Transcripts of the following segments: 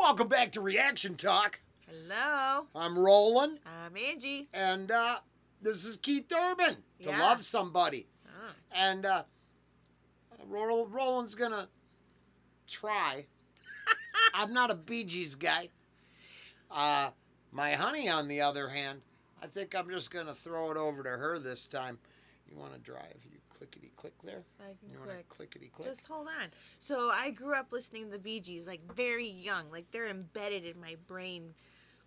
Welcome back to Reaction Talk. Hello. I'm Roland, I'm Angie. and this is Keith Urban, To Yeah. Love Somebody. Ah. And Roland's going to try. I'm not a Bee Gees guy. My honey, on the other hand, I think I'm just going to throw it over to her this time. You want to drive? You clickety-click there? I can You click. want to clickety-click? Just hold on. So I grew up listening to the Bee Gees, like very young. Like they're embedded in my brain,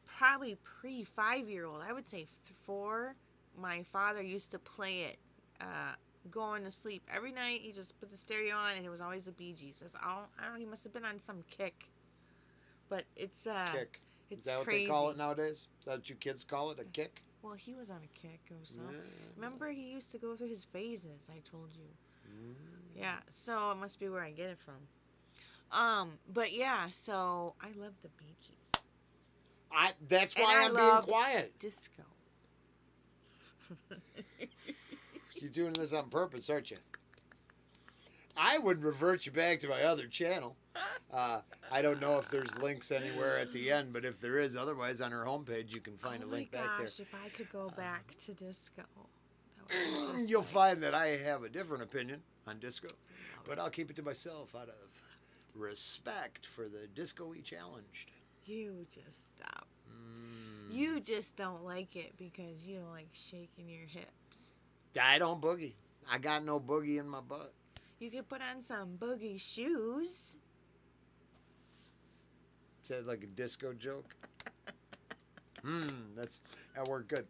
probably pre-5-year-old. I would say 4. My father used to play it going to sleep. Every night he just put the stereo on and it was always the Bee Gees. That's all. I don't know, he must have been on some kick. But it's Kick. it's Is that what crazy. they call it nowadays? Is that what you kids call it, a kick? Well, he was on a kick or so. Yeah. Remember, he used to go through his phases. I told you. Mm. Yeah, so it must be where I get it from. But yeah, so I love the Bee Gees. That's And why I I'm being love quiet. disco. You're doing this on purpose, aren't you? I would revert you back to my other channel. I don't know if there's links anywhere at the end, but if there is, otherwise on her homepage you can find a link back there. If I could go back to disco. That would be just You'll like- find that I have a different opinion on disco, but I'll keep it to myself out of respect for the disco-y challenged. You just stop. You just don't like it because you don't like shaking your hips. I don't boogie. I got no boogie in my butt. You could put on some boogie shoes. Is that like a disco joke? That worked good.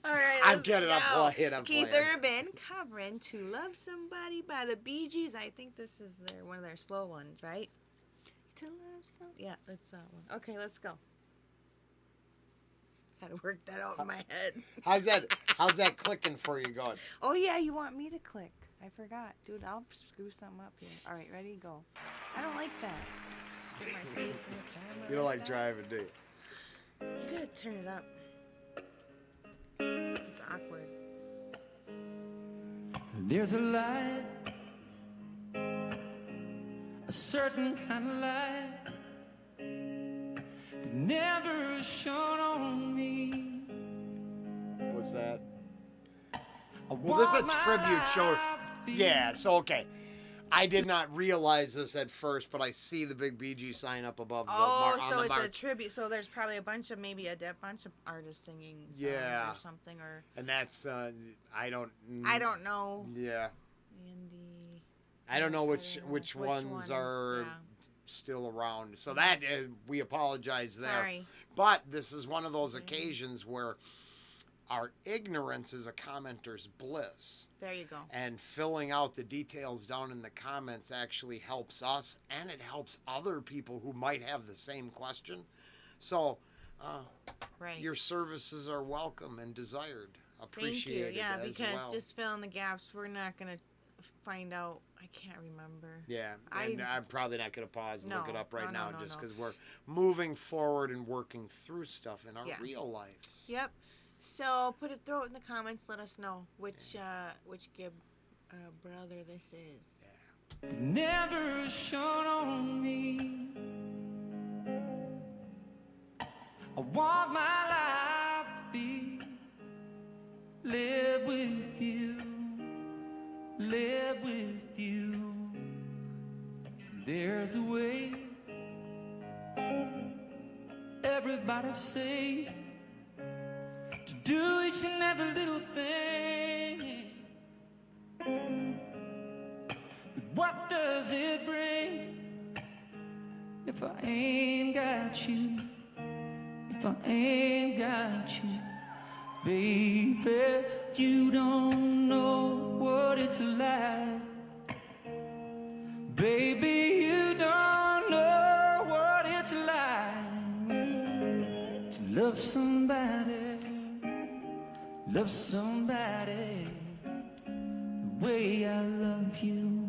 All right, I'm let's kidding, go. I'm playing. Keith Urban covering "To Love Somebody" by the Bee Gees. I think this is one of their slow ones, right? To love some. Yeah, that's that one. Okay, let's go. Had to work that out in my head. How's that clicking for you going? Oh yeah, you want me to click? I forgot, dude. I'll screw something up here. All right, ready? Go. I don't like that. Put my face in the camera. You don't like that. driving, do you? You gotta turn it up. It's awkward. There's a light, a certain kind of light that never shone on me. What's that? I Well, this is want a my tribute show. life with you. Yeah, so okay. I did not realize this at first, but I see the big BG sign up above the Oh, on so the it's mark. a tribute. So there's probably a bunch of artists singing songs Yeah. or something, or And that's I don't know. Yeah. Andy. I don't know which don't know which which ones ones, are yeah. still around. So that we apologize there. Sorry. But this is one of those occasions where our ignorance is a commenter's bliss. There you go. And filling out the details down in the comments actually helps us, and it helps other people who might have the same question. So Right. your services are welcome and desired. Thank you. Appreciated Yeah, as because well. just fill in the gaps. We're not gonna find out. I can't remember. Yeah, and I'm probably not going to pause and look it No, up right no, now no, just no. because we're moving forward and working through stuff in our Yeah. real lives. Yep. So throw it in the comments. Let us know which Gibb brother this is. That never shone on me. I want my life to be live with you, live with you. There's a way. Everybody say to do each and every little thing. But what does it bring if I ain't got you? If I ain't got you, baby, you don't know what it's like. Baby, you don't know what it's like to love somebody the way I love you.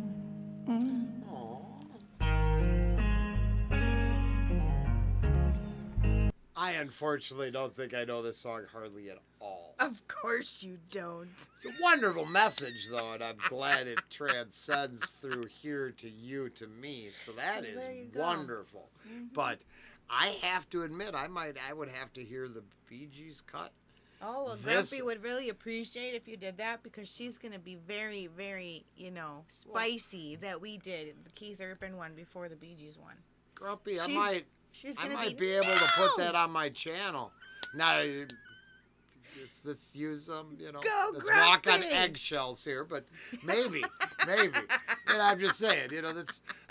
I unfortunately don't think I know this song hardly at all. Of course you don't. It's a wonderful message, though, and I'm glad it transcends through here to you, to me. So that is There you go. wonderful. But I have to admit, I would have to hear the Bee Gees cut. Oh, well, This- Grumpy would really appreciate if you did that because she's going to be very, very, spicy that we did the Keith Urban one before the Bee Gees one. Grumpy, She's I going to might be be able to put "No!" that on my channel. Now, let's use Go, let's walk on Grumpy! eggshells here, but maybe. I'm just saying,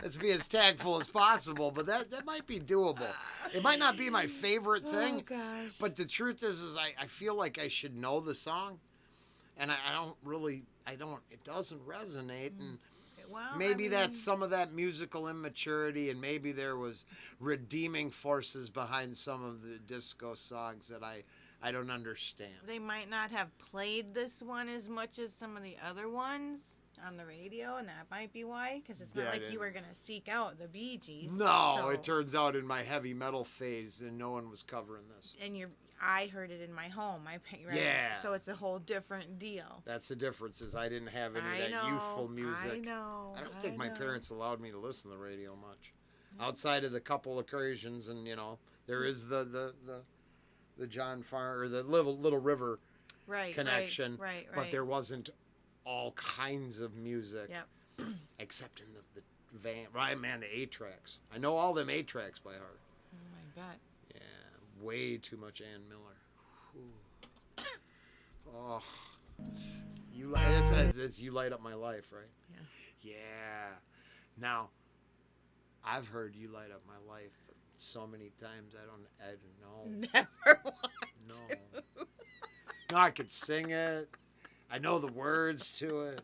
let's be as tactful as possible, but that might be doable. It might not be my favorite thing, Oh, gosh. but the truth is I feel like I should know the song, and I don't, it doesn't resonate, and Well, maybe I that's mean, some of that musical immaturity, and maybe there was redeeming forces behind some of the disco songs that I don't understand. they might not have played this one as much as some of the other ones on the radio, and that might be why. Because it's not Yeah, I like didn't- you were going to seek out the Bee Gees. No, so- it turns out in my heavy metal phase, and no one was covering this. And I heard it in my home. Right? Yeah. So it's a whole different deal. That's the difference. Is I didn't have any I of that know, youthful music. I know. I don't think my know. parents allowed me to listen to the radio much, outside of the couple occasions, and there is the John Farr or the Little River Right, connection, Right. but there wasn't all kinds of music. Yep. Except in the van, right, man, the 8-tracks. I know all them 8-tracks by heart. Oh, I bet. Yeah, way too much Ann Miller. Whew. Oh, you light up my life, right? Yeah. Yeah. Now, I've heard "You Light Up My Life" so many times. I don't know. Never want No. to. No, I could sing it. I know the words to it.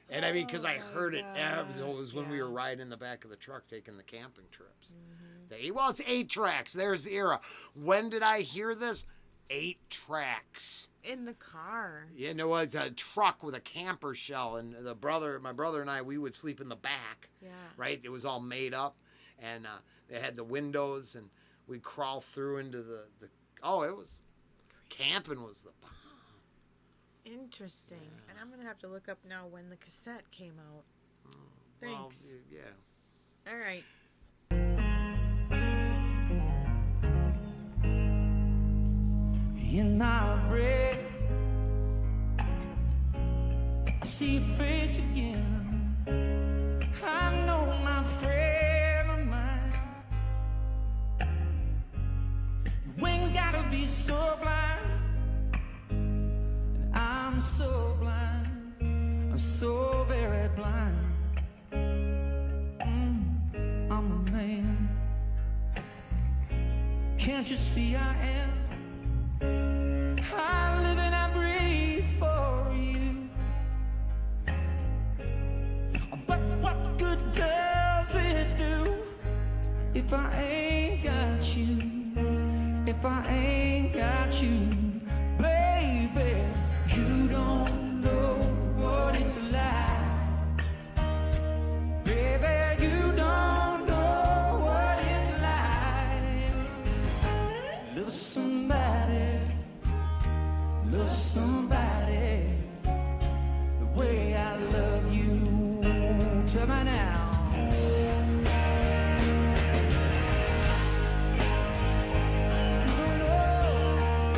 And I mean, because I Oh, my heard it, God. it was when we Yeah. were riding in the back of the truck taking the camping trips. Well, it's 8 tracks. There's the era. When did I hear this? 8 tracks. In the car. Yeah, no, it was a truck with a camper shell, and my brother and I, we would sleep in the back. Yeah. Right? It was all made up, and they had the windows, and we'd crawl through into the it was, camping was the bomb. Interesting. And I'm going to have to look up now when the cassette came out. Well, Thanks. yeah. All right. In my bread, I see your face again. I know my friend of mine. You ain't gotta be so blind. And I'm so blind. I'm so very blind. I'm a man. Can't you see I am? I live and I breathe for you. But what good does it do if I ain't got you? If I ain't got you, baby, you don't know what it's like. Baby, you don't know what it's like to love somebody. Love somebody the way I love you. Tell me now. You don't know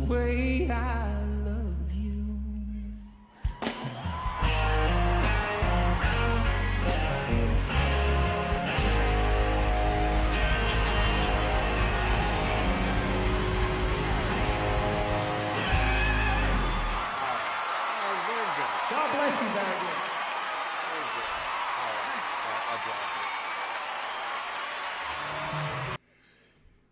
way I love you. Oh, very good. God bless you, very good. Very good. All right. I'll drop it.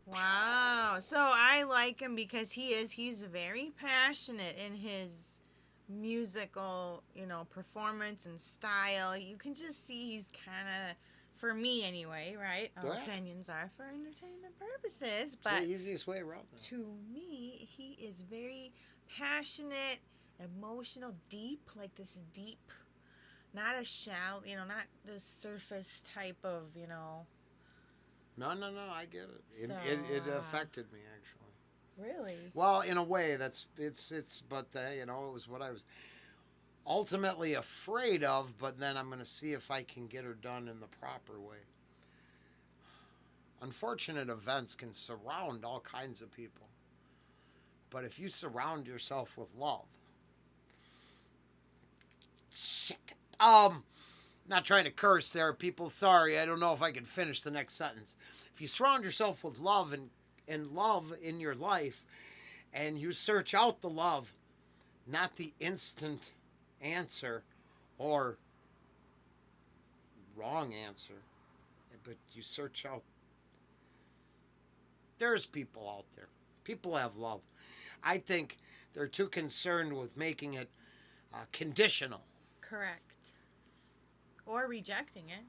Wow. So I like him because he's very passionate in his musical, performance and style. You can just see he's kind of, for me anyway, right? All Yeah. opinions are for entertainment purposes, It's but the easiest way around that. to me, he is very passionate, emotional, deep, like this deep, not a shallow, not the surface type of, No, I get it. It So, affected me, actually. really. Well, in a way, but it was what I was ultimately afraid of, but then I'm going to see if I can get her done in the proper way. Unfortunate events can surround all kinds of people. But if you surround yourself with love, shit. Not trying to curse there, people. Sorry, I don't know if I can finish the next sentence. If you surround yourself with love and love in your life, and you search out the love, not the instant answer or wrong answer, but you search out. There's people out there. People have love. I think they're too concerned with making it conditional. Correct. Or rejecting it.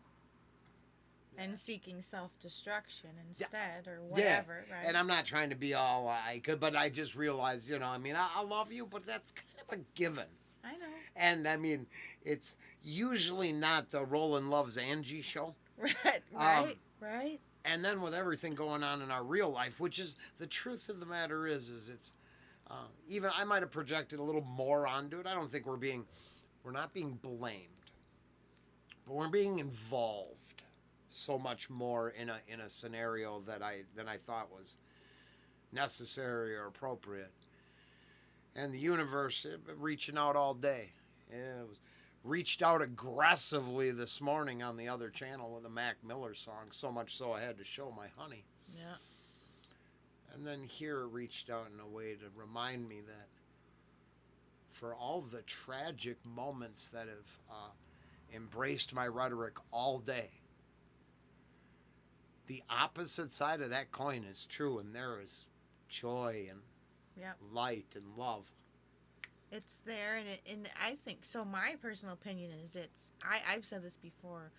And seeking self-destruction instead, or whatever, right? And I'm not trying to be all I could, but I just realized, I love you, but that's kind of a given. I know. And I mean, it's usually not the Roland Loves Angie show. Right. And then with everything going on in our real life, which is the truth of the matter is it's even I might have projected a little more onto it. I don't think we're not being blamed, but we're being involved so much more in a scenario than I thought was necessary or appropriate. And the universe reaching out all day. It was reached out aggressively this morning on the other channel with a Mac Miller song, so much so I had to show my honey. Yeah. And then here it reached out in a way to remind me that for all the tragic moments that have embraced my rhetoric all day, the opposite side of that coin is true, and there is joy and light and love. It's there, and I think so. My personal opinion is I've said this before.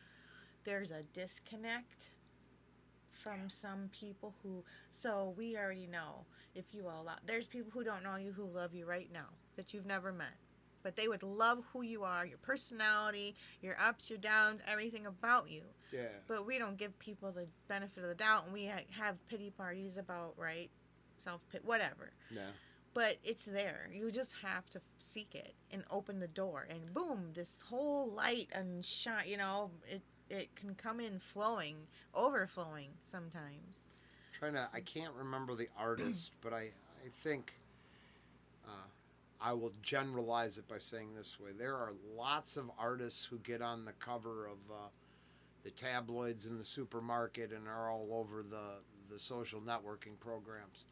There's a disconnect from some people so we already know, if you allow, there's people who don't know you who love you right now that you've never met, but they would love who you are, your personality, your ups, your downs, everything about you. Yeah. But we don't give people the benefit of the doubt, and we have pity parties about, right, self-pity, whatever. Yeah. But it's there. You just have to seek it and open the door, and boom, this whole light and shine, it can come in overflowing sometimes. I can't remember the artist, but I think I will generalize it by saying this way. There are lots of artists who get on the cover of the tabloids in the supermarket and are all over the social networking programs.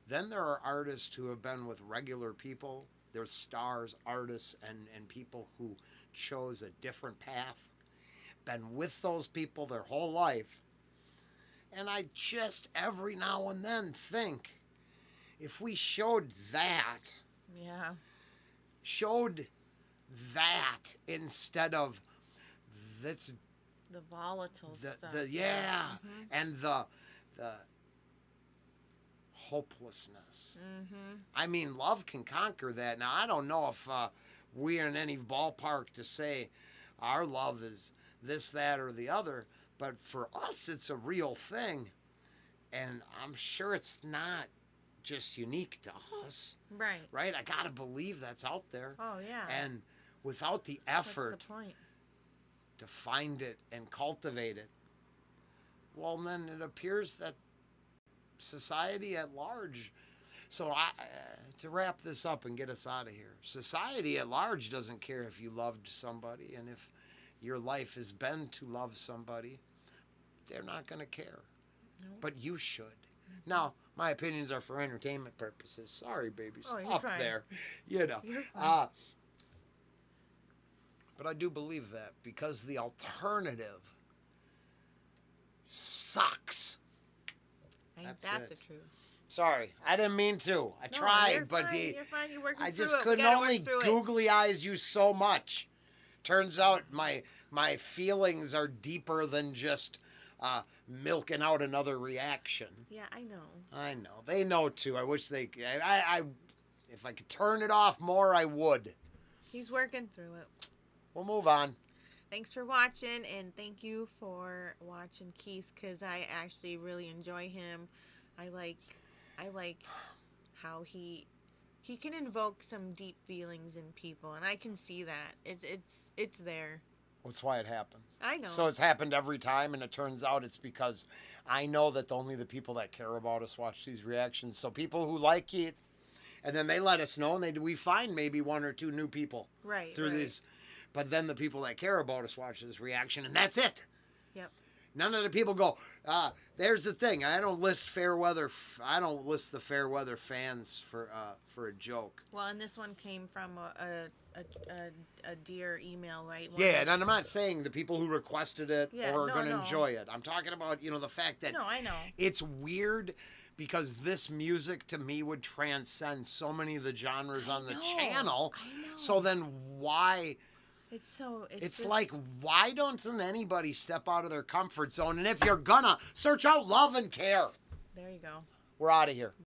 Then there are artists who have been with regular people. There's stars, artists, and people who chose a different path, been with those people their whole life. And I just every now and then think, if we showed that instead of this, the volatile stuff. And the hopelessness. Mm-hmm. I mean, love can conquer that. Now, I don't know if we're in any ballpark to say our love is this, that, or the other, but for us, it's a real thing. And I'm sure it's not just unique to us. Right. Right? I got to believe that's out there. Oh, yeah. And without the effort What's the point? to find it and cultivate it, well, then it appears that society at large So to wrap this up and get us out of here, society at large doesn't care if you loved somebody, and if your life has been to love somebody, they're not going to care. No. But you should. Now, my opinions are for entertainment purposes. Sorry, babies. Oh, you're Up fine. there. You know. You're fine. But I do believe that because the alternative sucks. Ain't That's that it. the truth? Sorry, I didn't mean to. I No, tried, you're but fine. You're fine. You're working I through just it. We couldn't gotta work only through it. googly eyes you so much. Turns out my feelings are deeper than just milking out another reaction. Yeah, I know. I know. They know too. I wish they. I if I could turn it off more, I would. He's working through it. We'll move on. Thanks for watching, and thank you for watching Keith, because I actually really enjoy him. I like how he can invoke some deep feelings in people, and I can see that. It's there. That's why it happens. I know. So it's happened every time, and it turns out it's because I know that only the people that care about us watch these reactions. So people who like it, and then they let us know, and we find maybe one or two new people Right. through right. these. But then the people that care about us watch this reaction, and that's it. Yep. None of the people go, there's the thing. I don't list I don't list the fair weather fans for a joke. Well, and this one came from a dear email, right? One Yeah, of- and I'm not saying the people who requested it Yeah, or are no, going to no. enjoy it. I'm talking about, the fact that No, I know. it's weird because this music to me would transcend so many of the genres on the know, channel. I know. So then why? It's so. It's just, like, why doesn't anybody step out of their comfort zone? And if you're gonna, search out love and care. There you go. We're out of here.